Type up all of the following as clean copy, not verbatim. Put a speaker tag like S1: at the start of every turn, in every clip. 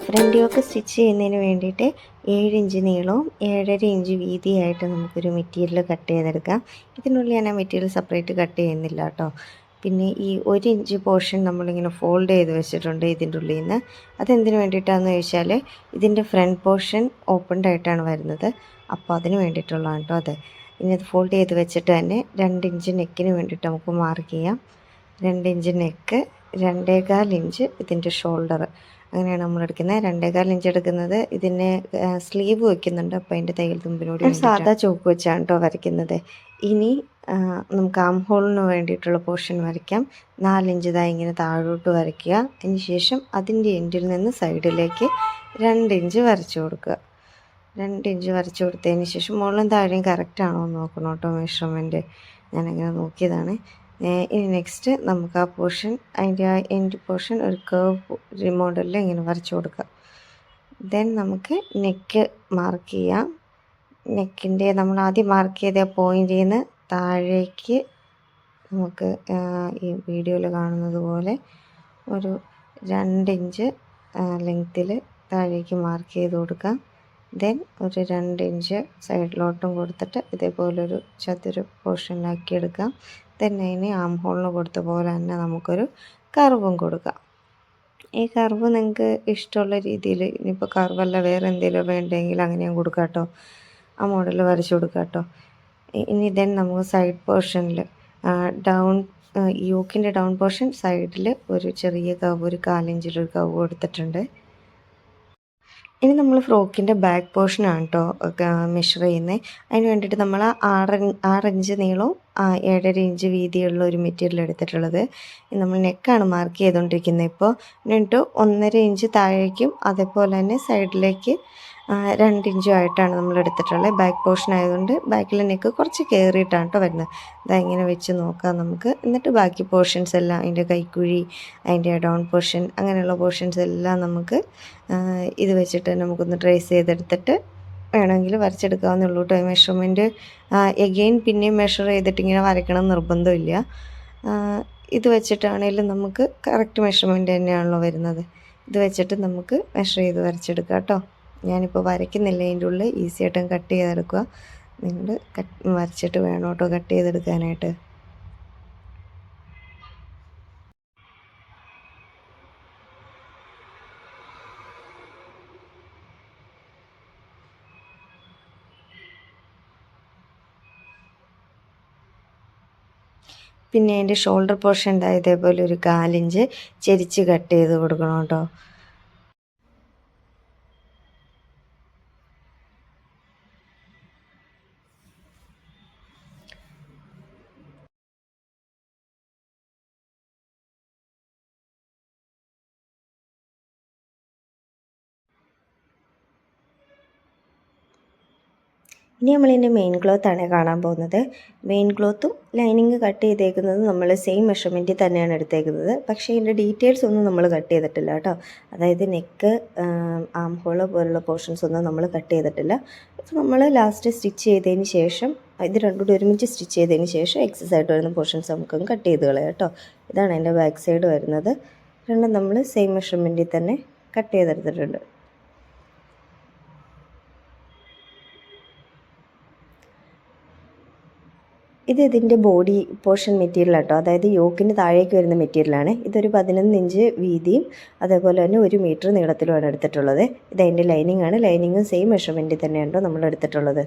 S1: Front yoke stitch ചെയ്യുന്നതിന് വേണ്ടിയിട്ട് 7 inch നീളവും 7.5 ഇഞ്ച് വീതിയായിട്ട് നമുക്കൊരു മെറ്റീരിയൽ കട്ട് ചെയ്തെടുക്കാം. ഇതിനുള്ളിൽ ഞാൻ ആ മെറ്റീരിയൽ സെപ്പറേറ്റ് കട്ട് ചെയ്യുന്നില്ല കേട്ടോ. പിന്നെ ഈ 1 ഇഞ്ച് പോർഷൻ നമ്മളിങ്ങനെ ഫോൾഡ് ചെയ്ത് വെച്ചിട്ടുണ്ട് ഇതിൻ്റെ ഉള്ളിൽ നിന്ന്. അതെന്തിനു വേണ്ടിയിട്ടാണെന്ന് ചോദിച്ചാൽ ഇതിൻ്റെ ഫ്രണ്ട് പോർഷൻ ഓപ്പൺഡ് ആയിട്ടാണ് വരുന്നത്. അപ്പോൾ അതിന് വേണ്ടിയിട്ടുള്ളതാണ് കേട്ടോ അത്. ഇനി അത് ഫോൾഡ് ചെയ്ത് വെച്ചിട്ട് തന്നെ 2 ഇഞ്ച് നെക്കിന് വേണ്ടിയിട്ട് നമുക്ക് മാർക്ക് ചെയ്യാം. 2 ഇഞ്ച് നെക്ക്, 2.25 ഇഞ്ച് ഇതിൻ്റെ ഷോൾഡർ. അങ്ങനെയാണ് നമ്മൾ എടുക്കുന്നത്. 2.25 ഇഞ്ച് എടുക്കുന്നത്. ഇതിന് സ്ലീവ് വയ്ക്കുന്നുണ്ട്, അപ്പോൾ അതിൻ്റെ തയ്യൽ തുമ്പിനോട് സാധാ ചോക്ക് വെച്ചാണ് കേട്ടോ വരയ്ക്കുന്നത്. ഇനി നമുക്ക് ആം ഹോളിന് വേണ്ടിയിട്ടുള്ള പോർഷൻ വരയ്ക്കാം. 4 ഇഞ്ച് ഇങ്ങനെ താഴോട്ട് വരയ്ക്കുക. അതിന് ശേഷം അതിൻ്റെ എൻഡിൽ നിന്ന് സൈഡിലേക്ക് 2 ഇഞ്ച് വരച്ചു കൊടുക്കുക. 2 ഇഞ്ച് വരച്ചു കൊടുത്തതിന് ശേഷം മുകളിലും താഴെയും കറക്റ്റാണോ എന്ന് നോക്കണം കേട്ടോ മെഷർമെൻറ്റ്. ഞാനങ്ങനെ നോക്കിയതാണ്. ഇനി നെക്സ്റ്റ് നമുക്ക് ആ പോർഷൻ, അതിൻ്റെ ആ എൻഡ് പോർഷൻ ഒരു കർവ് മോഡലിൽ ഇങ്ങനെ വരച്ചു കൊടുക്കാം. ദെൻ നമുക്ക് നെക്ക് മാർക്ക് ചെയ്യാം. നെക്കിൻ്റെ നമ്മൾ ആദ്യം മാർക്ക് ചെയ്ത പോയിൻ്റിൽ നിന്ന് താഴേക്ക് നമുക്ക് ഈ വീഡിയോയിൽ കാണുന്നത് പോലെ ഒരു 2 ഇഞ്ച് ലെങ്ത്തിൽ താഴേക്ക് മാർക്ക് ചെയ്ത് കൊടുക്കാം. ദെൻ ഒരു 2 ഇഞ്ച് സൈഡിലോട്ടും കൊടുത്തിട്ട് ഇതേപോലൊരു ചതുര പോർഷനിലാക്കി എടുക്കാം. ദെൻ അതിന് ആം ഹോളിന് കൊടുത്ത പോലെ തന്നെ നമുക്കൊരു കർവും കൊടുക്കാം. ഈ കർവ് നിങ്ങൾക്ക് ഇഷ്ടമുള്ള രീതിയിൽ, ഇനിയിപ്പോൾ കർവല്ല വേറെ എന്തെങ്കിലും വേണ്ടെങ്കിൽ അങ്ങനെയും കൊടുക്കാം കേട്ടോ. ആ മോഡൽ വരച്ച് കൊടുക്കാം കേട്ടോ. ഇനി ദെൻ നമുക്ക് സൈഡ് പോർഷനിൽ ഡൗൺ യോക്കിൻ്റെ ഡൗൺ പോർഷൻ സൈഡിൽ ഒരു ചെറിയ കർവ്, ഒരു 4 ഇഞ്ചിലൊരു കർവ് കൊടുത്തിട്ടുണ്ട്. ഇനി നമ്മൾ ഫ്രോക്കിൻ്റെ ബാക്ക് പോർഷനാണ് കേട്ടോ മെഷർ ചെയ്യുന്നത്. അതിന് വേണ്ടിയിട്ട് നമ്മൾ 6 ഇഞ്ച് നീളവും 7.5 ഇഞ്ച് വീതിയുള്ള ഒരു മെറ്റീരിയൽ എടുത്തിട്ടുള്ളത്. നമ്മൾ നെക്കാണ് മാർക്ക് ചെയ്തുകൊണ്ടിരിക്കുന്നത് ഇപ്പോൾ. എന്നിട്ട് 1.5 ഇഞ്ച് താഴേക്കും അതേപോലെ തന്നെ സൈഡിലേക്ക് 2 ഇഞ്ചും ആയിട്ടാണ് നമ്മൾ എടുത്തിട്ടുള്ളത്. ബാക്ക് പോർഷൻ ആയതുകൊണ്ട് ബാക്കിലെ നെക്ക് കുറച്ച് കയറിയിട്ടാണ് കേട്ടോ വരുന്നത്. ഇങ്ങനെ വെച്ച് നോക്കാം നമുക്ക്. എന്നിട്ട് ബാക്കി പോർഷൻസ് എല്ലാം, അതിൻ്റെ കൈക്കുഴി, അതിൻ്റെ ഡൗൺ പോർഷൻ, അങ്ങനെയുള്ള പോർഷൻസ് എല്ലാം നമുക്ക് ഇത് വെച്ചിട്ട് നമുക്കൊന്ന് ട്രേസ് ചെയ്തെടുത്തിട്ട് വേണമെങ്കിൽ വരച്ചെടുക്കാവുന്നുള്ളൂ കേട്ടോ. മെഷർമെൻറ്റ് എഗെയിൻ പിന്നെയും മെഷർ ചെയ്തിട്ട് ഇങ്ങനെ വരയ്ക്കണം നിർബന്ധമില്ല. ഇത് വെച്ചിട്ടാണെങ്കിലും നമുക്ക് കറക്റ്റ് മെഷർമെൻറ്റ് തന്നെയാണല്ലോ വരുന്നത്. ഇത് വെച്ചിട്ട് നമുക്ക് മെഷർ ചെയ്ത് വരച്ചെടുക്കാം കേട്ടോ. ഞാനിപ്പോൾ വരയ്ക്കുന്നില്ല, അതിൻ്റെ ഉള്ളിൽ ഈസി ആയിട്ടും കട്ട് ചെയ്തെടുക്കുക. നിങ്ങൾ വരച്ചിട്ട് വേണം കേട്ടോ കട്ട് ചെയ്തെടുക്കാനായിട്ട്. പിന്നെ അതിൻ്റെ ഷോൾഡർ പോർഷൻ ഇതേപോലെ ഒരു 4 ഇഞ്ച് ചെരിച്ച് കട്ട് ചെയ്ത് കൊടുക്കണം കേട്ടോ. ഇനി നമ്മളിതിൻ്റെ മെയിൻ ക്ലോത്താണ് കാണാൻ പോകുന്നത്. മെയിൻ ക്ലോത്തും ലൈനിങ് കട്ട് ചെയ്തേക്കുന്നത് നമ്മൾ സെയിം മെഷർമെൻറ്റിൽ തന്നെയാണ് എടുത്തേക്കുന്നത്. പക്ഷേ ഇതിൻ്റെ ഡീറ്റെയിൽസ് ഒന്നും നമ്മൾ കട്ട് ചെയ്തിട്ടില്ല കേട്ടോ. അതായത് നെക്ക്, ആം ഹോൾ പോലുള്ള പോർഷൻസ് ഒന്നും നമ്മൾ കട്ട് ചെയ്തിട്ടില്ല. അപ്പോൾ നമ്മൾ ലാസ്റ്റ് സ്റ്റിച്ച് ചെയ്തതിന് ശേഷം, ഇത് രണ്ടും കൂടി ഒരുമിച്ച് സ്റ്റിച്ച് ചെയ്തതിന് ശേഷം എക്സസ് ആയിട്ട് വരുന്ന പോർഷൻസ് നമുക്കൊന്ന് കട്ട് ചെയ്ത് കളയാം കേട്ടോ. ഇതാണ് എൻ്റെ ബാക്ക് സൈഡ് വരുന്നത്. രണ്ടും നമ്മൾ സെയിം മെഷർമെൻറ്റിൽ തന്നെ കട്ട് ചെയ്തെടുത്തിട്ടുണ്ട്. ഇതിൻ്റെ ബോഡി പോർഷൻ മെറ്റീരിയൽ കേട്ടോ. അതായത് യോക്കിന് താഴേക്ക് വരുന്ന മെറ്റീരിയലാണ്. ഇതൊരു 11 ഇഞ്ച് വീതിയും അതേപോലെ തന്നെ 1 മീറ്റർ നീളത്തിലുമാണ് എടുത്തിട്ടുള്ളത്. ഇതതിൻ്റെ ലൈനിങ് ആണ്. ലൈനിങ്ങും സെയിം മെഷർമെൻറ്റിൽ തന്നെയാണോ നമ്മൾ എടുത്തിട്ടുള്ളത്.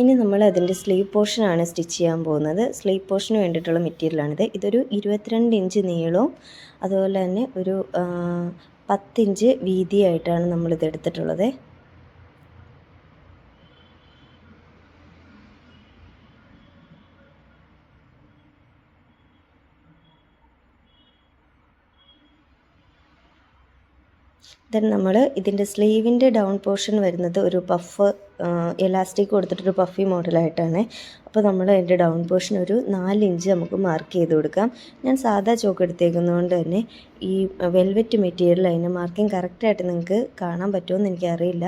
S1: ഇനി നമ്മൾ അതിൻ്റെ സ്ലീവ് പോർഷനാണ് സ്റ്റിച്ച് ചെയ്യാൻ പോകുന്നത്. സ്ലീവ് പോർഷന് വേണ്ടിയിട്ടുള്ള മെറ്റീരിയലാണിത്. ഇതൊരു 22 ഇഞ്ച് നീളവും അതുപോലെ തന്നെ ഒരു 10 ഇഞ്ച് വീതിയായിട്ടാണ് നമ്മളിത് എടുത്തിട്ടുള്ളത്. ദെൻ നമ്മൾ ഇതിൻ്റെ സ്ലീവിൻ്റെ ഡൗൺ പോർഷൻ വരുന്നത് ഒരു പഫ് എലാസ്റ്റിക് കൊടുത്തിട്ടൊരു പഫി മോഡലായിട്ടാണ്. അപ്പോൾ നമ്മൾ അതിൻ്റെ ഡൗൺ പോർഷൻ ഒരു 4 ഇഞ്ച് നമുക്ക് മാർക്ക് ചെയ്ത് കൊടുക്കാം. ഞാൻ സാധാ ചോക്ക് എടുത്തേക്കുന്നതുകൊണ്ട് തന്നെ ഈ വെൽവെറ്റ് മെറ്റീരിയൽ അതിൻ്റെ മാർക്കിംഗ് കറക്റ്റായിട്ട് നിങ്ങൾക്ക് കാണാൻ പറ്റുമെന്ന് എനിക്കറിയില്ല.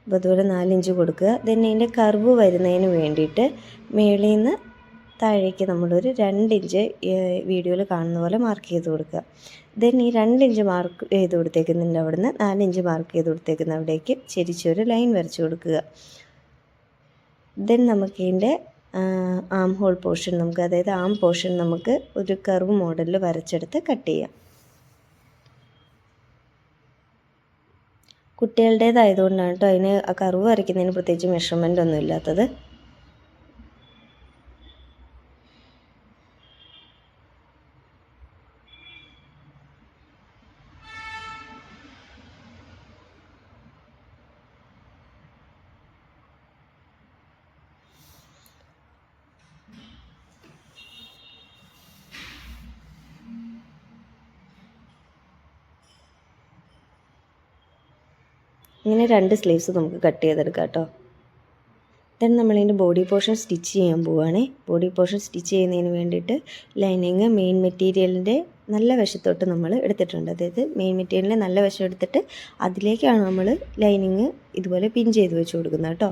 S1: അപ്പോൾ അതുപോലെ 4 ഇഞ്ച് കൊടുക്കുക. ദെൻ ഇതിൻ്റെ കർവ് വരുന്നതിന് വേണ്ടിയിട്ട് മേളിൽ നിന്ന് താഴേക്ക് നമ്മളൊരു 2 ഇഞ്ച് വീഡിയോയിൽ കാണുന്ന പോലെ മാർക്ക് ചെയ്ത് കൊടുക്കുക. ദെൻ ഈ 2 ഇഞ്ച് മാർക്ക് ചെയ്ത് കൊടുത്തേക്കുന്നതിൻ്റെ അവിടുന്ന് 4 ഇഞ്ച് മാർക്ക് ചെയ്ത് കൊടുത്തേക്കുന്ന അവിടേക്ക് ചെരിച്ചൊരു ലൈൻ വരച്ച് കൊടുക്കുക. ദെൻ നമുക്കിതിൻ്റെ ആം ഹോൾ പോർഷൻ അതായത് ആം പോർഷൻ നമുക്ക് ഒരു കർവ് മോഡലിൽ വരച്ചെടുത്ത് കട്ട് ചെയ്യാം. കുട്ടികളുടേതായതുകൊണ്ടാണ് കേട്ടോ അതിന് ആ കർവ് വരയ്ക്കുന്നതിന് പ്രത്യേകിച്ച് മെഷർമെൻ്റ് ഒന്നും ഇല്ലാത്തത്. ഇങ്ങനെ 2 സ്ലീവ്സ് നമുക്ക് കട്ട് ചെയ്തെടുക്കാം കേട്ടോ. ദെൻ നമ്മളിതിൻ്റെ ബോഡി പോർഷൻ സ്റ്റിച്ച് ചെയ്യാൻ പോവുകയാണ്. ബോഡി പോർഷൻ സ്റ്റിച്ച് ചെയ്യുന്നതിന് വേണ്ടിയിട്ട് ലൈനിങ് മെയിൻ മെറ്റീരിയലിൻ്റെ നല്ല വശത്തോട്ട് നമ്മൾ എടുത്തിട്ടുണ്ട്. അതായത് മെയിൻ മെറ്റീരിയലിൻ്റെ നല്ല വശം എടുത്തിട്ട് അതിലേക്കാണ് നമ്മൾ ലൈനിങ് ഇതുപോലെ പിൻ ചെയ്ത് വെച്ച് കൊടുക്കുന്നത് കേട്ടോ.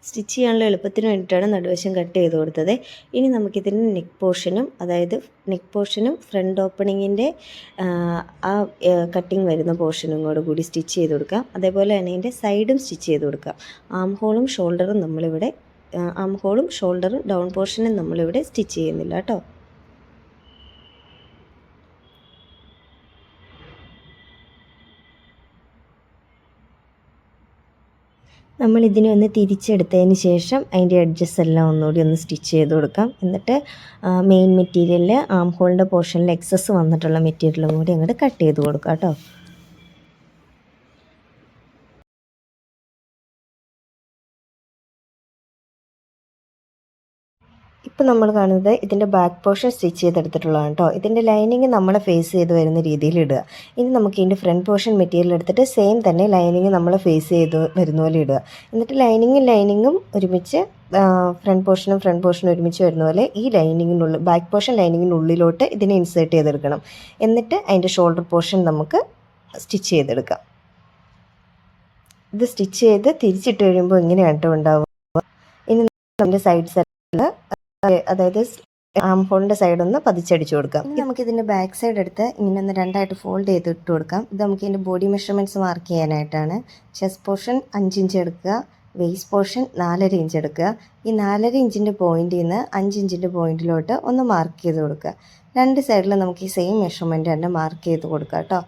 S1: സ്റ്റിച്ച് ചെയ്യാനുള്ള എളുപ്പത്തിന് വേണ്ടിയിട്ടാണ് നടുവശം കട്ട് ചെയ്ത് കൊടുത്തത്. ഇനി നമുക്കിതിൻ്റെ നെക്ക് പോർഷനും ഫ്രണ്ട് ഓപ്പണിങ്ങിൻ്റെ ആ കട്ടിങ് വരുന്ന പോർഷനും കൂടി സ്റ്റിച്ച് ചെയ്ത് കൊടുക്കാം. അതേപോലെ തന്നെ ഇതിൻ്റെ സൈഡും സ്റ്റിച്ച് ചെയ്ത് കൊടുക്കാം. ആം ഹോളും ഷോൾഡറും ഡൗൺ പോർഷനും നമ്മളിവിടെ സ്റ്റിച്ച് ചെയ്യുന്നില്ല കേട്ടോ. നമ്മൾ ഇതിനെ ഒന്ന് തിരിച്ചെടുത്തതിന് ശേഷം അതിൻ്റെ എഡ്ജസ് എല്ലാം ഒന്നുകൂടി ഒന്ന് സ്റ്റിച്ച് ചെയ്ത് കൊടുക്കാം. എന്നിട്ട് മെയിൻ മെറ്റീരിയലിൽ ആം ഹോളിൻ്റെ പോർഷനിൽ എക്സസ് വന്നിട്ടുള്ള മെറ്റീരിയലും കൂടി അങ്ങോട്ട് കട്ട് ചെയ്ത് കൊടുക്കാം കേട്ടോ. ഇപ്പോൾ നമ്മൾ കാണുന്നത് ഇതിൻ്റെ ബാക്ക് പോർഷൻ സ്റ്റിച്ച് ചെയ്തെടുത്തിട്ടുള്ളതാണ് കേട്ടോ. ഇതിൻ്റെ ലൈനിങ് നമ്മൾ ഫേസ് ചെയ്ത് വരുന്ന രീതിയിൽ ഇടുക. ഇനി നമുക്ക് ഇതിൻ്റെ ഫ്രണ്ട് പോർഷൻ മെറ്റീരിയൽ എടുത്തിട്ട് സെയിം തന്നെ ലൈനിങ് നമ്മൾ ഫേസ് ചെയ്ത് വരുന്ന പോലെ ഇടുക. എന്നിട്ട് ലൈനിങ്ങും ഒരുമിച്ച് ഫ്രണ്ട് പോർഷനും ഒരുമിച്ച് വരുന്ന പോലെ ഈ ബാക്ക് പോർഷൻ ലൈനിങ്ങിനുള്ളിലോട്ട് ഇതിനെ ഇൻസേർട്ട് ചെയ്തെടുക്കണം. എന്നിട്ട് അതിൻ്റെ ഷോൾഡർ പോർഷൻ നമുക്ക് സ്റ്റിച്ച് ചെയ്തെടുക്കാം. ഇത് സ്റ്റിച്ച് ചെയ്ത് തിരിച്ചിട്ട് കഴിയുമ്പോൾ ഇങ്ങനെയാണ് കേട്ടോ ഉണ്ടാവുക. ഇനി നമ്മുടെ സൈഡ് സൈഡിൽ അതായത് ആം ഹോളിൻ്റെ സൈഡൊന്ന് പതിച്ചടിച്ച് കൊടുക്കാം. നമുക്കിതിൻ്റെ ബാക്ക് സൈഡ് എടുത്ത് ഇങ്ങനെ ഒന്ന് 2ആയിട്ട് ഫോൾഡ് ചെയ്ത് ഇട്ട് കൊടുക്കാം. ഇത് നമുക്ക് ഇതിൻ്റെ ബോഡി മെഷർമെൻറ്റ്സ് മാർക്ക് ചെയ്യാനായിട്ടാണ്. ചെസ്റ്റ് പോർഷൻ 5 ഇഞ്ച് എടുക്കുക, വേസ്റ്റ് പോർഷൻ 4.5 ഇഞ്ച് എടുക്കുക. ഈ 4.5 ഇഞ്ചിൻ്റെ പോയിന്റിൽ നിന്ന് 5 ഇഞ്ചിൻ്റെ പോയിന്റിലോട്ട് ഒന്ന് മാർക്ക് ചെയ്ത് കൊടുക്കുക. 2 സൈഡിൽ നമുക്ക് ഈ സെയിം മെഷർമെൻറ്റ് തന്നെ മാർക്ക് ചെയ്ത് കൊടുക്കാം കേട്ടോ.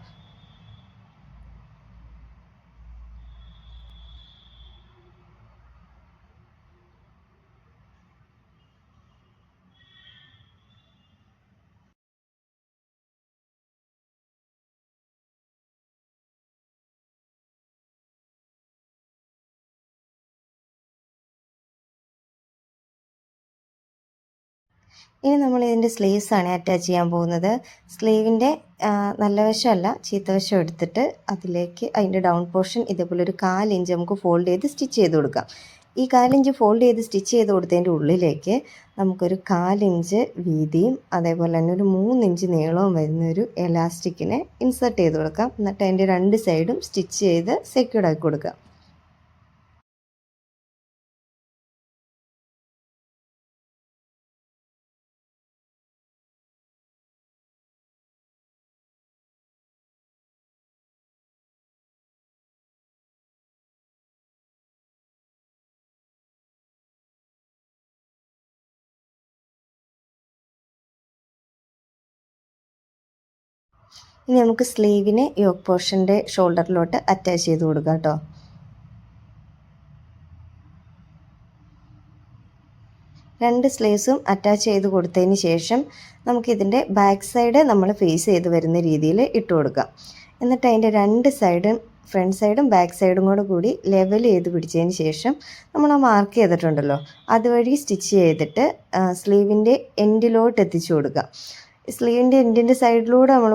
S1: ഇനി നമ്മൾ ഇതിൻ്റെ സ്ലീവ്സാണ് അറ്റാച്ച് ചെയ്യാൻ പോകുന്നത്. സ്ലീവിൻ്റെ നല്ല വശമല്ല ചീത്ത വശം എടുത്തിട്ട് അതിലേക്ക് അതിൻ്റെ ഡൗൺ പോർഷൻ ഇതേപോലെ ഒരു 1/4 ഇഞ്ച് നമുക്ക് ഫോൾഡ് ചെയ്ത് സ്റ്റിച്ച് ചെയ്ത് കൊടുക്കാം. ഈ 1/4 ഇഞ്ച് ഫോൾഡ് ചെയ്ത് സ്റ്റിച്ച് ചെയ്ത് കൊടുത്തതിൻ്റെ ഉള്ളിലേക്ക് നമുക്കൊരു 1/4 ഇഞ്ച് വീതിയും അതേപോലെ തന്നെ ഒരു 3 ഇഞ്ച് നീളവും വരുന്നൊരു എലാസ്റ്റിക്കിനെ ഇൻസേർട്ട് ചെയ്ത് കൊടുക്കാം. എന്നിട്ട് അതിൻ്റെ 2 സൈഡും സ്റ്റിച്ച് ചെയ്ത് സെക്യൂർഡ് ആക്കി കൊടുക്കാം. ഇനി നമുക്ക് സ്ലീവിനെ യോക്ക് പോർഷൻ്റെ ഷോൾഡറിലോട്ട് അറ്റാച്ച് ചെയ്ത് കൊടുക്കാം കേട്ടോ. രണ്ട് സ്ലീവ്സും അറ്റാച്ച് ചെയ്ത് കൊടുത്തതിന് ശേഷം നമുക്കിതിൻ്റെ ബാക്ക് സൈഡ് നമ്മൾ ഫേസ് ചെയ്ത് വരുന്ന രീതിയിൽ ഇട്ട് കൊടുക്കാം. എന്നിട്ട് അതിൻ്റെ 2 സൈഡും ഫ്രണ്ട് സൈഡും ബാക്ക് സൈഡും കൂടി ലെവൽ ചെയ്ത് പിടിച്ചതിന് ശേഷം നമ്മൾ ആ മാർക്ക് ചെയ്തിട്ടുണ്ടല്ലോ അതുവഴി സ്റ്റിച്ച് ചെയ്തിട്ട് സ്ലീവിൻ്റെ എൻഡിലോട്ട് എത്തിച്ചു കൊടുക്കുക. സ്ലീവിൻ്റെ എൻഡിൻ്റെ സൈഡിലൂടെ നമ്മൾ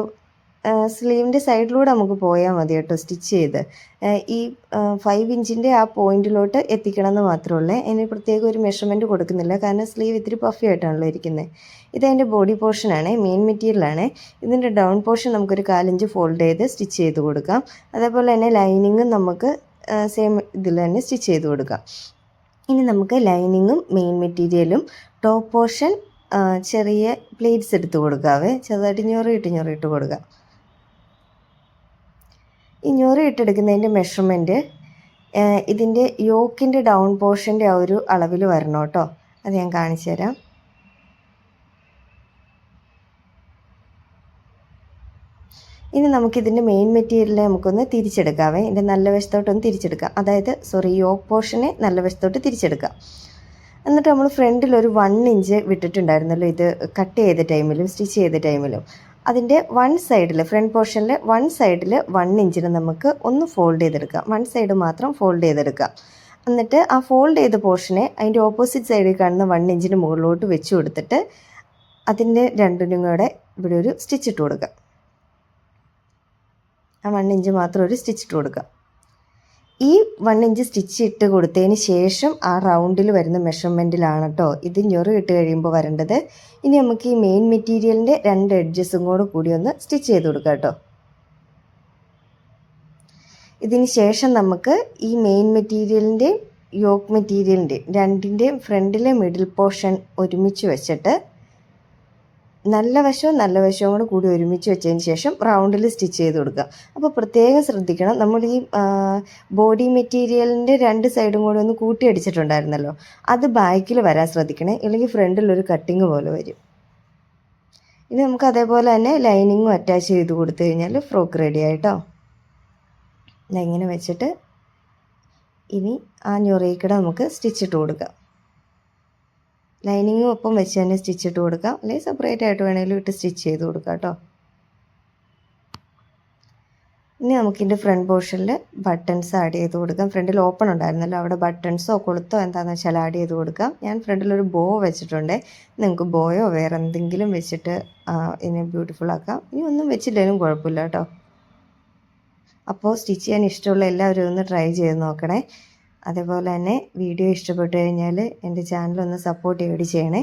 S1: സ്ലീവിൻ്റെ സൈഡിലൂടെ നമുക്ക് പോയാൽ മതി കേട്ടോ സ്റ്റിച്ച് ചെയ്ത്. ഈ 5 ഇഞ്ചിൻ്റെ ആ പോയിന്റിലോട്ട് എത്തിക്കണം എന്ന് മാത്രമേ. അതിന് പ്രത്യേകം ഒരു മെഷർമെൻറ്റ് കൊടുക്കുന്നില്ല, കാരണം സ്ലീവ് ഇത്തിരി പഫി ആയിട്ടാണല്ലോ ഇരിക്കുന്നത്. ഇതതിൻ്റെ ബോഡി പോർഷനാണ്, മെയിൻ മെറ്റീരിയലാണ്. ഇതിൻ്റെ ഡൗൺ പോർഷൻ നമുക്കൊരു 4 ഇഞ്ച് ഫോൾഡ് ചെയ്ത് സ്റ്റിച്ച് ചെയ്ത് കൊടുക്കാം. അതേപോലെ തന്നെ ലൈനിങ്ങും നമുക്ക് സെയിം ഇതിൽ തന്നെ സ്റ്റിച്ച് ചെയ്ത് കൊടുക്കാം. ഇനി നമുക്ക് ലൈനിങ്ങും മെയിൻ മെറ്റീരിയലും ടോപ്പ് പോർഷൻ ചെറിയ പ്ലേറ്റ്സ് എടുത്ത് കൊടുക്കാവേ. ചെറുതായിട്ട് ഞൊറിയിട്ട് കൊടുക്കുക. ഈ ഞൊറി ഇട്ടെടുക്കുന്നതിൻ്റെ മെഷർമെൻറ്റ് ഇതിൻ്റെ യോക്കിൻ്റെ ഡൗൺ പോർഷൻ്റെ ആ ഒരു അളവിൽ വരണം കേട്ടോ. അത് ഞാൻ കാണിച്ചു തരാം. ഇനി നമുക്കിതിൻ്റെ മെയിൻ മെറ്റീരിയൽ നമുക്കൊന്ന് തിരിച്ചെടുക്കാവേ. ഇതിൻ്റെ നല്ല വശത്തോട്ടൊന്ന് തിരിച്ചെടുക്കാം, അതായത് യോക്ക് പോർഷനെ നല്ല വശത്തോട്ട് തിരിച്ചെടുക്കാം. എന്നിട്ട് നമ്മൾ ഫ്രണ്ടിൽ ഒരു 1 ഇഞ്ച് വിട്ടിട്ടുണ്ടായിരുന്നല്ലോ ഇത് കട്ട് ചെയ്ത ടൈമിലും സ്റ്റിച്ച് ചെയ്ത ടൈമിലും. അതിൻ്റെ ഫ്രണ്ട് പോർഷനിൽ 1 സൈഡിൽ 1 ഇഞ്ചിന് നമുക്ക് ഒന്ന് ഫോൾഡ് ചെയ്തെടുക്കാം. 1 സൈഡ് മാത്രം ഫോൾഡ് ചെയ്തെടുക്കാം. എന്നിട്ട് ആ ഫോൾഡ് ചെയ്ത പോർഷനെ അതിൻ്റെ ഓപ്പോസിറ്റ് സൈഡിൽ കാണുന്ന 1 ഇഞ്ചിന് മുകളിലോട്ട് വെച്ച് കൊടുത്തിട്ട് അതിൻ്റെ രണ്ടിനും കൂടെ ഇവിടെ ഒരു സ്റ്റിച്ച് ഇട്ട് കൊടുക്കുക. ആ 1 ഇഞ്ച് മാത്രം ഒരു സ്റ്റിച്ച് ഇട്ട് കൊടുക്കുക. ഈ 1 ഇഞ്ച് സ്റ്റിച്ച് ഇട്ട് കൊടുത്തതിന് ശേഷം ആ റൗണ്ടിൽ വരുന്ന മെഷർമെൻറ്റിലാണ് കേട്ടോ ഇത് ഞൊറി ഇട്ട് കഴിയുമ്പോൾ വരേണ്ടത്. ഇനി നമുക്ക് ഈ മെയിൻ മെറ്റീരിയലിൻ്റെ 2 എഡ്ജസും കൂടി ഒന്ന് സ്റ്റിച്ച് ചെയ്ത് കൊടുക്കാം കേട്ടോ. ഇതിന് ശേഷം നമുക്ക് ഈ മെയിൻ മെറ്റീരിയലിൻ്റെയും യോക്ക് മെറ്റീരിയലിൻ്റെയും രണ്ടിൻ്റെയും ഫ്രണ്ടിലെ മിഡിൽ പോർഷൻ ഒരുമിച്ച് വെച്ചിട്ട് നല്ല വശവും കൂടി ഒരുമിച്ച് വെച്ചതിന് ശേഷം റൗണ്ടിൽ സ്റ്റിച്ച് ചെയ്ത് കൊടുക്കുക. അപ്പോൾ പ്രത്യേകം ശ്രദ്ധിക്കണം, നമ്മൾ ഈ ബോഡി മെറ്റീരിയലിൻ്റെ 2 സൈഡും കൂടി ഒന്ന് കൂട്ടിയടിച്ചിട്ടുണ്ടായിരുന്നല്ലോ, അത് ബാക്കിൽ വരാൻ ശ്രദ്ധിക്കണേ, ഇല്ലെങ്കിൽ ഫ്രണ്ടിലൊരു കട്ടിങ് പോലെ വരും. ഇനി നമുക്ക് അതേപോലെ തന്നെ ലൈനിങ്ങും അറ്റാച്ച് ചെയ്ത് കൊടുത്തു കഴിഞ്ഞാൽ ഫ്രോക്ക് റെഡി ആയിട്ടോ. ഇങ്ങനെ വെച്ചിട്ട് ഇനി ആ ഞൊറിയിക്കട നമുക്ക് സ്റ്റിച്ചിട്ട് കൊടുക്കാം. ലൈനിങ്ങും ഒപ്പം വെച്ച് തന്നെ സ്റ്റിച്ച് ഇട്ട് കൊടുക്കാം, അല്ലെങ്കിൽ സെപ്പറേറ്റ് ആയിട്ട് വേണമെങ്കിലും ഇട്ട് സ്റ്റിച്ച് ചെയ്ത് കൊടുക്കാം കേട്ടോ. ഇനി നമുക്കിൻ്റെ ഫ്രണ്ട് പോർഷനിൽ ബട്ടൺസ് ആഡ് ചെയ്ത് കൊടുക്കാം. ഫ്രണ്ടിൽ ഓപ്പൺ ഉണ്ടായിരുന്നല്ലോ, അവിടെ ബട്ടൺസോ കൊളുത്തോ എന്താണെന്ന് വെച്ചാൽ ആഡ് ചെയ്ത് കൊടുക്കാം. ഞാൻ ഫ്രണ്ടിലൊരു ബോ വെച്ചിട്ടുണ്ട്, നിങ്ങൾക്ക് ബോയോ വേറെ എന്തെങ്കിലും വെച്ചിട്ട് ഇതിനെ ബ്യൂട്ടിഫുൾ ആക്കാം. ഇനി ഒന്നും വെച്ചില്ലെങ്കിലും കുഴപ്പമില്ല കേട്ടോ. അപ്പോൾ സ്റ്റിച്ച് ചെയ്യാൻ ഇഷ്ടമുള്ള എല്ലാവരും ഒന്ന് ട്രൈ ചെയ്ത് നോക്കണേ. അതേപോലെ തന്നെ വീഡിയോ ഇഷ്ടപ്പെട്ടു കഴിഞ്ഞാൽ എൻ്റെ ചാനലൊന്ന് സപ്പോർട്ട് ചെയ്യണേ.